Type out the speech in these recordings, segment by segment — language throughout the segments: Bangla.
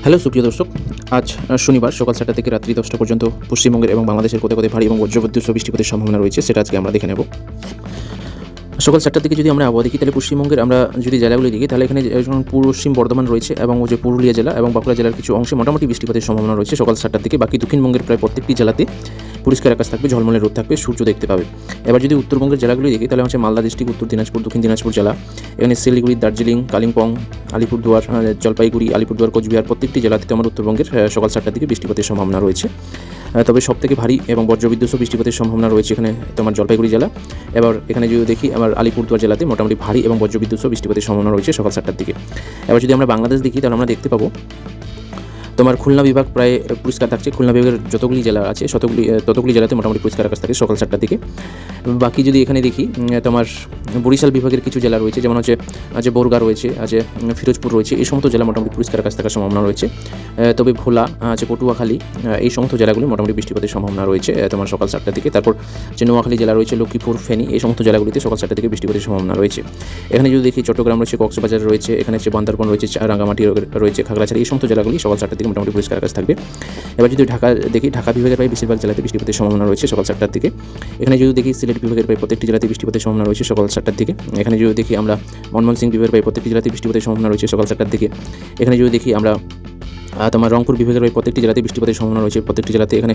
হ্যালো সুপ্রিয় দর্শক, আজ শনিবার সকাল 7টা থেকে রাত্রি 10টা পর্যন্ত পশ্চিমবঙ্গের এবং বাংলাদেশের কোথাও কোথাও ভারী এবং বজ্রবিদ্যুৎ সহ বৃষ্টিপাতের সম্ভাবনা রয়েছে, সেটা আজকে আমরা দেখে নেব। সকাল 7টার দিকে যদি আমরা আবহাওয়া দেখি, তাহলে পশ্চিমবঙ্গের আমরা যদি জেলাগুলি দেখি, তাহলে এখানে যেমন পশ্চিম বর্ধমান রয়েছে এবং যে পুরুলিয়া জেলা এবং বাঁকুড়া জেলার কিছু অংশে মোটামুটি বৃষ্টিপাতের সম্ভাবনা রয়েছে সকাল 7টার দিকে। বাকি দক্ষিণবঙ্গের প্রায় প্রত্যেকটি জেলাতে পরিষ্কার আকাশ থাকবে, ঝলমলে রোদ থাকবে, সূর্য দেখতে পাবে। এবার যদি উত্তরবঙ্গের জেলাগুলি দেখি, তাহলে হচ্ছে মালদা ডিস্ট্রিক্ট, উত্তর দিনাজপুর, দক্ষিণ দিনাজপুর জেলা, এখানে শিলিগুড়ি, দার্জিলিং, কালিম্পং, আলিপুরদুয়ার, জলপাইগুড়ি, আলিপুরদুয়ার, কোচবিহার প্রত্যেকটি জেলাতে আমার উত্তরবঙ্গের সকাল 7টার দিকে বৃষ্টিপাতের সম্ভাবনা রয়েছে। তবে সবথেকে ভারী এবং বজ্রবিদ্যুৎ সহ বৃষ্টিপাতের সম্ভাবনা রয়েছে এখানে তোমার জলপাইগুড়ি জেলা। এবার এখানে যদি দেখি আমার আলিপুরদুয়ার জেলাতে মোটামুটি ভারী এবং বজ্রবিদ্যুৎ সহ বৃষ্টিপাতের সম্ভাবনা রয়েছে সকাল 7টার দিকে। এবার যদি আমরা বাংলাদেশ দেখি, তাহলে আমরা দেখতে পাবো তোমার খুলনা বিভাগ প্রায় পরিষ্কার থাকছে। খুলনা বিভাগের যতগুলি জেলা আছে ততগুলি জেলাতে মোটামুটি পরিষ্কার আকাশ থাকে সকাল 7টার দিকে। বাকি যদি এখানে দেখি, তোমার বরিশাল বিভাগের কিছু জেলা রয়েছে, যেমন হচ্ছে বরগা রয়েছে, ফিরোজপুর রয়েছে, এই সমস্ত জেলা মোটামুটি পরিষ্কার আকাশ থাকার সম্ভাবনা রয়েছে। তবে ভোলা, পটুয়াখালী, এই সমস্ত জেলাগুলি মোটামুটি বৃষ্টিপাতের সম্ভাবনা রয়েছে তোমার সকাল 7টার দিকে। তারপর যে নোয়াখালী জেলা রয়েছে, লক্ষ্মীপুর, ফেনী, এই সমস্ত জেলাগুলিতে সকাল 7টার দিকে বৃষ্টিপাতের সম্ভাবনা রয়েছে। এখানে যদি দেখি চট্টগ্রাম রয়েছে, কক্সবাজার রয়েছে, এখানে হচ্ছে বান্দরবান রয়েছে, রাঙ্গামাটি রয়েছে, খাগড়াছড়ি, এই সমস্ত জেলাগুলি সকাল 7টার দিকে মোটামুটি পরিষ্কার আকাশ থাকবে। এবার যদি ঢাকা দেখি, ঢাকা বিভাগের প্রায় বেশিরভাগ জেলাতে বৃষ্টিপাতের সম্ভাবনা রয়েছে সকাল 7টার দিকে। এখানে যদি দেখি সিলেট বিভাগের প্রায় প্রত্যেকটি জেলাতে বৃষ্টিপাতের সম্ভাবনা রয়েছে সকাল 7টার দিকে। এখানে যদি দেখি আমরা ময়মনসিংহ বিভাগের প্রায় প্রত্যেকটি জেলাতে বৃষ্টিপাতের সম্ভাবনা রয়েছে সকাল 7টার দিকে। এখানে যদি দেখি আমরা তোমার রংপুর বিভাগের প্রত্যেকটি জেলাতে বৃষ্টিপাতের সম্ভাবনা রয়েছে প্রত্যেকটি জেলাতে। এখানে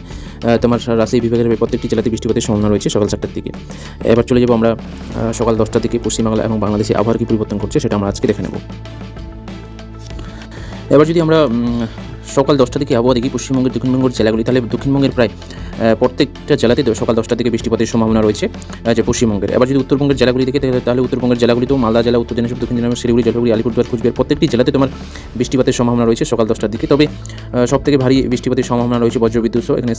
তোমার রাজশাহী বিভাগের প্রত্যেকটি জেলাতে বৃষ্টিপাতের সম্ভাবনা রয়েছে সকাল 7টার দিকে। এবার চলে যাবো আমরা সকাল 10টার দিকে পশ্চিমবাংলা এবং বাংলাদেশে আবহাওয়ার কী পরিবর্তন করছে সেটা আমরা আজকে দেখে নেব। এবার যদি আমরা সকাল 10টার দিকে আবহাওয়া দেখি পশ্চিমবঙ্গের দক্ষিণবঙ্গের জেলাগুলি, তাহলে দক্ষিণবঙ্গের প্রায় প্রত্যেকটা জেলাতে সকাল 10টার দিকে বৃষ্টিপাতের সম্ভাবনা রয়েছে পশ্চিমবঙ্গের। এবার যদি উত্তরবঙ্গের জেলাগুলি দেখে, তাহলে উত্তরবঙ্গের জেলাগুলিতেও মালদা জেলা, উত্তর দিনাজপুর, দক্ষিণ দিনাজপুর, শিলিগুড়ি, জলপাইগুড়ি, আলিপুরদুয়ার, কোচবিহার প্রত্যেকটি জেলাতে তোমার বৃষ্টিপাতের সম্ভাবনা রয়েছে সকাল 10টার দিকে। তবে সবথেকে ভারী বৃষ্টিপাতের সম্ভাবনা রয়েছে বজ্রবিদ্যুৎ সহ। এখানে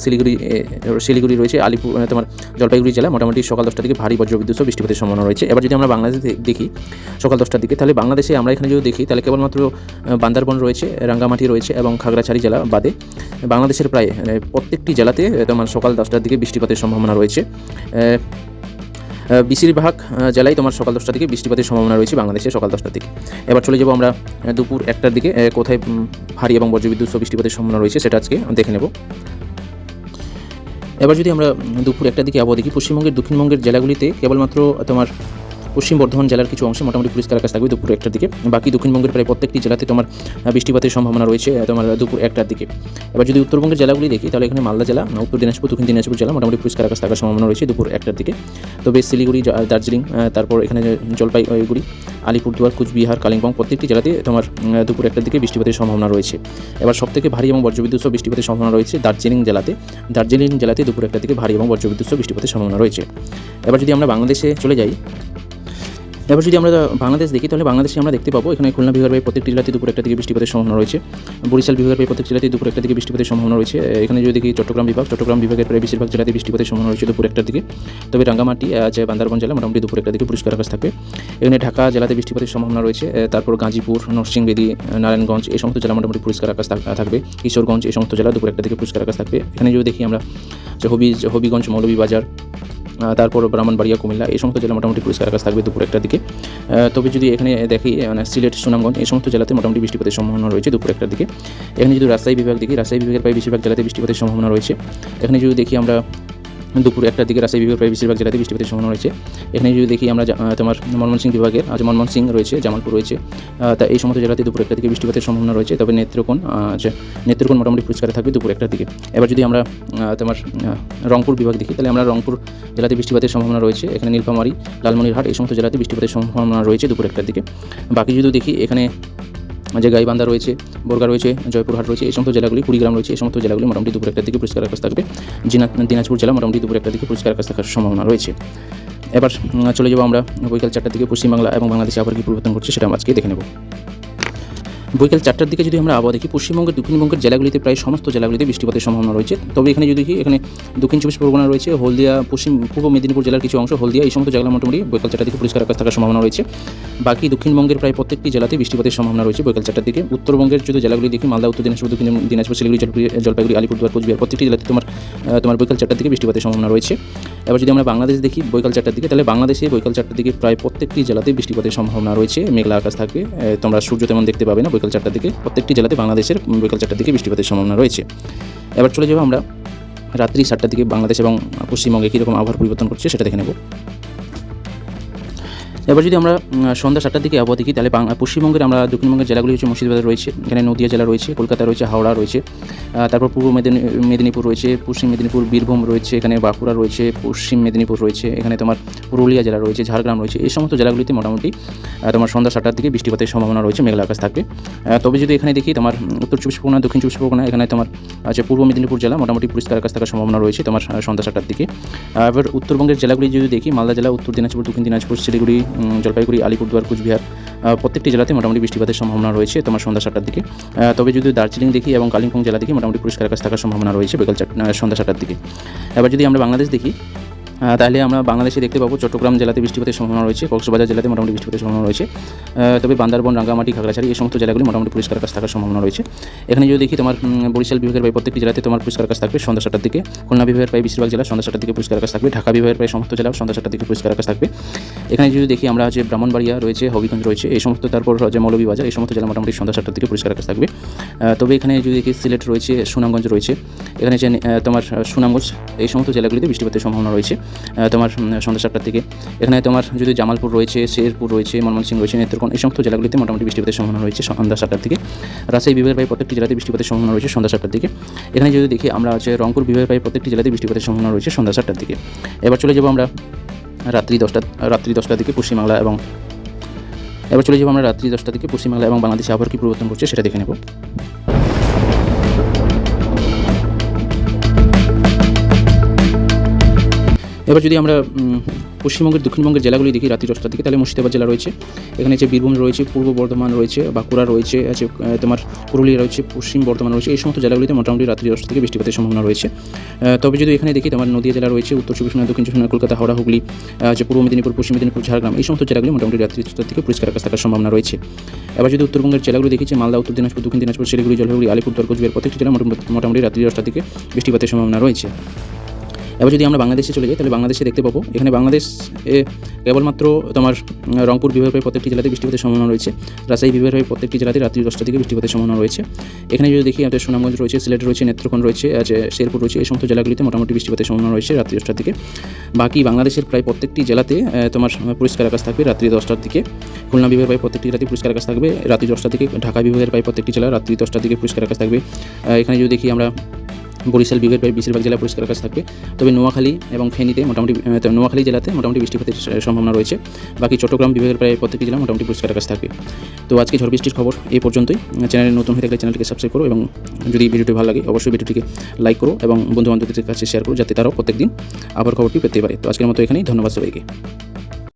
শিলিগুড়ি রয়েছে, তোমার জলপাইগুড়ি জেলা মোটামুটি সকাল 10টার দিকে ভারী বজ্রবিদ্যুৎ সহ বৃষ্টিপাতের সম্ভাবনা রয়েছে। এবার যদি আমরা বাংলাদেশে দেখি সকাল 10টার দিকে, তাহলে বাংলাদেশে আমরা এখানে যদি দেখি, তাহলে কেবলমাত্র বান্দরবান রয়েছে, রাঙ্গামাটি রয়েছে এবং খাগড়াছড়ি জেলা বাদে বাংলাদেশের প্রায় প্রত্যেকটি জেলাতে তোমার সকাল 10টার দিকে বৃষ্টিপাতের সম্ভাবনা রয়েছে। বেশিরভাগ জেলায় তোমার সকাল 10টার দিকে বৃষ্টিপাতের সম্ভাবনা রয়েছে বাংলাদেশে সকাল 10টার দিকে। এবার চলে যাবো আমরা দুপুর 1টার দিকে, কোথায় ভারী এবং বজ্রবিদ্যুৎ সহ বৃষ্টিপাতের সম্ভাবনা রয়েছে সেটা আজকে দেখে নেব। এবার যদি আমরা দুপুর 1টার দিকে আবহাওয়া দেখি, পশ্চিমবঙ্গের দক্ষিণবঙ্গের জেলাগুলিতে কেবলমাত্র তোমার পশ্চিম বর্ধমান জেলার কিছু অংশে মোটামুটি পরিষ্কার আকাশ থাকবে দুপুর 1টার দিকে। বাকি দক্ষিণবঙ্গের প্রায় প্রত্যেকটি জেলাতে তোমার বৃষ্টিপাতের সম্ভাবনা রয়েছে তোমার দুপুর 1টার দিকে। এবার যদি উত্তরবঙ্গের জেলাগুলি দেখি, তাহলে এখানে মালদা জেলা, উত্তর দিনাজপুর, দক্ষিণ দিনাজপুর জেলা মোটামুটি পরিষ্কার আকাশ থাকার সম্ভাবনা রয়েছে দুপুর 1টার দিকে। তবে শিলিগুড়ি, দার্জিলিং, তারপর এখানে জলপাইগুড়ি, আলিপুরদুয়ার, কোচবিহার, কালিম্পং প্রত্যেকটি জেলাতে তোমার দুপুর 1টার দিকে বৃষ্টিপাতের সম্ভাবনা রয়েছে। এবার সবথেকে ভারী এবং বজ্রবিদ্যুৎ সহ বৃষ্টিপাতের সম্ভাবনা রয়েছে দার্জিলিং জেলাতে দুপুর 1টার দিকে ভারী এবং বজ্রবিদ্যুৎ সহ বৃষ্টিপাতের সম্ভাবনা রয়েছে। এবার যদি আমরা বাংলাদেশে চলে যাই, এবার যদি আমরা বাংলাদেশ দেখি, তাহলে বাংলাদেশে আমরা দেখতে পাবো এখানে খুলনা বিভাগের প্রত্যেকটি জেলাতে দুপুর 1টার দিকে বৃষ্টিপাতের সম্ভাবনা রয়েছে। বরিশাল বিভাগের প্রত্যেকটি জেলাতে দুপুর 1টার দিকে বৃষ্টিপাতের সম্ভাবনা রয়েছে। এখানে যদি দেখি চট্টগ্রাম বিভাগের প্রায় বেশিরভাগ জেলাতে বৃষ্টিপাতের সম্ভাবনা রয়েছে দুপুর 1টার দিকে। তবে রাঙ্গামাটি, বান্দরবান জেলা মোটামুটি দুপুর 1টার দিকে পরিষ্কার আকাশ থাকবে। এখানে ঢাকা জেলাতে বৃষ্টিপাতের সম্ভাবনা রয়েছে। তারপর গাজীপুর, নরসিংদী, নারায়ণগঞ্জ এই সমস্ত জেলা মোটামুটি পরিষ্কার আকাশ থাকবে। কিশোরগঞ্জ এই সমস্ত জেলা দুপুর 1টার দিকে পরিষ্কার আকাশ থাকবে। এখানে যদি দেখি আমরা হবিগঞ্জ, মৌলভীবাজার, তারপর ব্রাহ্মণবাড়িয়া, কুমিল্লা এই সমস্ত জেলা মোটামুটি পরিষ্কার আকাশ থাকবে দুপুর 1টার দিকে। তবে যদি এখানে দেখি সিলেট, সুনামগঞ্জ এই সমস্ত জেলাতে মোটামুটি বৃষ্টিপাতের সম্ভাবনা রয়েছে দুপুর 1টার দিকে। এখানে যদি রাজশাহী বিভাগ দেখি, রাজশাহী বিভাগের প্রায় বেশিরভাগ জেলাতে বৃষ্টিপাতের সম্ভাবনা রয়েছে। এখানে যদি দেখি আমরা দুপুর 1টার দিকে রাজশাহী বিভাগের প্রায় বেশিরভাগ জেলাতে বৃষ্টিপাতের সম্ভাবনা রয়েছে। এখানে যদি দেখি আমরা তোমার ময়মনসিংহ বিভাগের ময়মনসিংহ রয়েছে, জামালপুর রয়েছে, তা এই সমস্ত জেলাতে দুপুর 1টার দিকে বৃষ্টিপাতের সম্ভাবনা রয়েছে। তবে নেত্রকোণ মোটামুটি পরিষ্কার থাকবে দুপুর 1টার দিকে। এবার যদি আমরা তোমার রংপুর বিভাগ দেখি, তাহলে আমরা রংপুর জেলাতে বৃষ্টিপাতের সম্ভাবনা রয়েছে। এখানে নীলফামারী, লালমনিরহাট এই সমস্ত জেলাতে বৃষ্টিপাতের সম্ভাবনা রয়েছে দুপুর 1টার দিকে। বাকি যদি দেখি এখানে গাইবান্ধা রয়েছে, বরগা রয়েছে, জয়পুরহাট রয়েছে এই সমস্ত জেলাগুলি, কুড়িগ্রাম রয়েছে এই সমস্ত জেলাগুলি মোটামুটি দুপুর 1টার দিকে পরিষ্কার আকাশ থাকবে। দিনাজপুর জেলা মোটামুটি দুপুর 1টার দিকে পরিষ্কার আকাশ থাকার সম্ভাবনা রয়েছে। এবার চলে যাবো আমরা বিকাল 4টার দিকে পশ্চিমবাংলা এবং বাংলাদেশে আবার কী পরিবর্তন করছে সেটা আজকে দেখে নেব। বিকেল 4টার দিকে যদি আমরা আবহাওয়া দেখি, পশ্চিমবঙ্গের দক্ষিণবঙ্গের জেলাগুলিতে প্রায় সমস্ত জেলাগুলিতে বৃষ্টিপাতের সম্ভাবনা রয়েছে। তবে এখানে যদি দেখি, এখানে দক্ষিণ 24 পরগনা রয়েছে, হলদিয়া, পূর্ব মেদিনীপুর জেলার কিছু অংশ, হলদিয়া এই সমস্ত জায়গা মোটামুটি বিকেল 4টার দিকে পরিষ্কার আকাশ থাকার সম্ভাবনা রয়েছে। বাকি দক্ষিণবঙ্গের প্রায় প্রত্যেকটি জেলাতে বৃষ্টিপাতের সম্ভাবনা রয়েছে বিকেল 4টার দিকে। উত্তরবঙ্গের যদি জেলাগুলি দেখি, মালদা, উত্তর দিনাজপুর, দক্ষিণ দিনাজপুর, শিলিগুড়ি, জলপাইগুড়ি, আলিপুরদুয়ার, কোচবিহার প্রত্যেকটি জেলাতে তোমার বিকেল 4টার দিকে বৃষ্টিপাতের সম্ভাবনা রয়েছে। এবার যদি আমরা বাংলাদেশ দেখি বিকেল 4টার দিকে, তাহলে বাংলাদেশে বিকেল 4টার দিকে প্রায় প্রত্যেকটি জেলাতে বৃষ্টিপাতের সম্ভাবনা রয়েছে। মেঘলা আকাশ থাকবে, তোমরা সূর্য তেমন দেখতে পাবে না বিকাল 4টার দিকে প্রত্যেকটি জেলাতে বাংলাদেশের বিকাল 4টার দিকে বৃষ্টিপাতের সম্ভাবনা রয়েছে। এবার চলে যাবো আমরা রাত্রি 7টার দিকে বাংলাদেশ এবং পশ্চিমবঙ্গে কীরকম আবহাওয়ার পরিবর্তন করছে সেটা দেখে নেব। এবার যদি আমরা সন্ধ্যা 7টার দিকে আবহাওয়া দেখি, তাহলে পশ্চিমবঙ্গের আমরা দক্ষিণবঙ্গের জেলাগুলি হচ্ছে মুর্শিদাবাদ রয়েছে, এখানে নদিয়া জেলা রয়েছে, কলকাতা রয়েছে, হাওড়া রয়েছে, তারপর পূর্ব মেদিনীপুর রয়েছে, পশ্চিম মেদিনীপুর, বীরভূম রয়েছে, এখানে বাঁকুড়া রয়েছে, পশ্চিম মেদিনীপুর রয়েছে, এখানে তোমার পুরুলিয়া জেলা রয়েছে, ঝাড়গ্রাম রয়েছে। এই সমস্ত জেলাগুলিতে মোটামুটি তোমার সন্ধ্যা 7টার দিকে বৃষ্টিপাতের সম্ভাবনা রয়েছে, মেঘলা আকাশ থাকবে। তবে যদি এখানে দেখি তোমার উত্তর চব্বিশ পরগনা, দক্ষিণ চব্বিশ পরগনা, এখানে তোমার আছে পূর্ব মেদিনীপুর জেলা মোটামুটি পরিষ্কার আকাশ থাকার সম্ভাবনা রয়েছে তোমার সন্ধ্যা 7টার দিকে। এবার উত্তরবঙ্গের জেলাগুলি যদি দেখি, মালদা জেলা, উত্তর দিনাজপুর, দক্ষিণ দিনাজপুর, শিলিগুড়ি, জলপাইগুড়ি, আলিপুরদুয়ার, কুচবিহার, প্রত্যেকটি জেলাতে মোটামুটি বৃষ্টিপাতের সম্ভাবনা রয়েছে তোমার সন্ধ্যা 7টার দিকে। তবে যদি দার্জিলিং দেখি এবং কালিম্পং জেলা দেখি, মোটামুটি পরিষ্কার আকাশ থাকার সম্ভাবনা রয়েছে সন্ধ্যা 7টার দিকে। এবার যদি আমরা বাংলাদেশ দেখি, তাহলে আমরা বাংলাদেশে দেখতে পাবো চট্টগ্রাম জেলাতে বৃষ্টিপাতের সম্ভাবনা রয়েছে, কক্সবাজার জেলাতে মোটামুটি বৃষ্টিপাতের সম্ভাবনা রয়েছে। তবে বান্দরবন, রাঙ্গামাটি, খাগড়াছড়ি এই সমস্ত জেলাগুলি মোটামুটি পরিষ্কার আকাশ থাকার সম্ভাবনা রয়েছে। এখানে যদি দেখি তোমার বরিশাল বিভাগের প্রায় প্রত্যেকটি জেলাতে তোমার পরিষ্কার আকাশ থাকবে সন্ধ্যা 7টার দিকে। খুলনা বিভাগের প্রায় বেশিরভাগ জেলা সন্ধ্যা 7টার দিকে পরিষ্কার আকাশ থাকবে। ঢাকা বিভাগের প্রায় সমস্ত জেলা সন্ধ্যা 7টার দিকে পরিষ্কার আকাশ থাকবে। এখানে যদি দেখি আমরা যে ব্রাহ্মণবাড়িয়া রয়েছে, হবিগঞ্জ রয়েছে, এই সমস্ত, তারপর যে মৌলভীবাজার, এই সমস্ত জেলা মোটামুটি সন্ধ্যা 7টার দিকে পরিষ্কার আকাশ থাকবে। তবে এখানে যদি দেখি সিলেট রয়েছে, সুনামগঞ্জ রয়েছে, এখানে যে তোমার সুনামগঞ্জ, এই সমস্ত জেলাগুলিতে বৃষ্টিপাতের সম্ভাবনা রয়েছে তোমার সন্ধ্যা 7টার দিকে। এখানে তোমার যদি জামালপুর রয়েছে, শেরপুর রয়েছে, ময়মনসিংহ রয়েছে, নেত্রকোনা, এই সমস্ত জেলাগুলিতে মোটামুটি বৃষ্টিপাতের সম্ভাবনা রয়েছে সন্ধ্যা 7টার দিকে। রাজশাহী বিভাগের প্রায় প্রত্যেকটি জেলাতে বৃষ্টিপাতের সম্ভাবনা রয়েছে সন্ধ্যা 7টার দিকে। এখানে যদি দেখি আমরা হচ্ছে রংপুর বিভাগের প্রায় প্রত্যেকটি জেলাতে বৃষ্টিপাতের সম্ভাবনা রয়েছে সন্ধ্যা 7টার দিকে। এবার চলে যাবো আমরা রাত্রি 10টার দিকে পশ্চিমবাংলা এবং বাংলাদেশে আবহাওয়ার কী পরিবর্তন করছে সেটা দেখে নেব। এবার যদি আমরা পশ্চিমবঙ্গের দক্ষিণবঙ্গের জেলাগুলি দেখি রাত্রি 10টার দিকে, তাহলে মুর্শিদাবাদ জেলা রয়েছে, এখানে যে বীরভূম রয়েছে, পূর্ব বর্ধমান রয়েছে, বাঁকুড়া রয়েছে, আছে তোমার পুরুলিয়া রয়েছে, পশ্চিম বর্ধমান রয়েছে, এই সমস্ত জেলাগুলিতে মোটামুটি রাত্রি 10টা থেকে বৃষ্টিপাতের সম্ভাবনা রয়েছে। তবে যদি এখানে দেখি তোমার নদিয়া জেলা রয়েছে, উত্তর চব্বিশ পরগনা, দক্ষিণ চব্বিশ পরগনা, কলকাতা, হাওড়া, হুগলি, যে পূর্ব মেদিনীপুর, পশ্চিম মেদিনীপুর, ঝাড়গ্রাম, এই সমস্ত জেলাগুলি মোটামুটি রাত্রি 10টা থেকে পরিষ্কার আকাশ থাকার সম্ভাবনা রয়েছে। এবার যদি উত্তরবঙ্গের জেলাগুলি দেখি, মালদা, উত্তর দিনাজপুর, দক্ষিণ দিনাজপুর, শিলিগুড়ি, জলপাইগুড়ি, আলিপুরদুয়ার, কোচবিহার, প্রত্যেকটি জেলা মোটামুটি রাত্রি 10টা থেকে বৃষ্টিপাতের সম্ভাবনা রয়েছে। এবার যদি আমরা বাংলাদেশে চলে যাই, তাহলে বাংলাদেশে দেখতে পাবো এখানে বাংলাদেশে কেবলমাত্র তোমার রংপুর বিভাগের প্রত্যেকটি জেলাতে বৃষ্টিপাতের সম্ভাবনা রয়েছে, রাজশাহী বিভাগের প্রত্যেকটি জেলাতে রাত্রি 10টা থেকে বৃষ্টিপাতের সম্ভাবনা রয়েছে। এখানে যদি দেখি আমাদের সুনামগঞ্জ রয়েছে, সিলেট রয়েছে, নেত্রকোনা রয়েছে, শেরপুর রয়েছে, এই সমস্ত জেলাগুলিতে মোটামুটি বৃষ্টিপাতের সম্ভাবনা রয়েছে রাত্রি 10টার দিকে। বাকি বাংলাদেশের প্রায় প্রত্যেকটি জেলাতে তোমার পরিষ্কার আকাশ থাকবে রাত্রি 10টার দিকে। খুলনা বিভাগের প্রায় প্রত্যেকটি জেলাতে পরিষ্কার আকাশ থাকবে রাত্রি 10টার দিকে। ঢাকা বিভাগের প্রায় প্রত্যেকটি জেলা রাত্রি 10টার দিকে পরিষ্কার আকাশ থাকবে। এখানে যদি দেখি আমরা বরিশাল বিভাগের প্রায় বেশিরভাগ জেলা পরিষ্কার আকাশ থাকবে। তবে নোয়াখালী এবং ফেনীতে নোয়াখালী জেলাতে মোটামুটি বৃষ্টিপাতের সম্ভাবনা রয়েছে। বাকি চট্টগ্রাম বিভাগের প্রায় প্রত্যেকটি জেলা মোটামুটি পরিষ্কার আকাশ থাকবে। তো আজকে ঝড় বৃষ্টির খবর এই পর্যন্তই। চ্যানেলে নতুন হয়ে থাকলে চ্যানেলটিকে সাবস্ক্রাইব করো এবং যদি ভিডিওটি ভালো লাগে অবশ্যই ভিডিওটিকে লাইক করো এবং বন্ধু বান্ধবদের কাছে শেয়ার করো, যাতে তারাও প্রত্যেকদিন আবার খবরটি পেতে পারে। তো আজকের মতো এখানেই, ধন্যবাদ সবাইকে।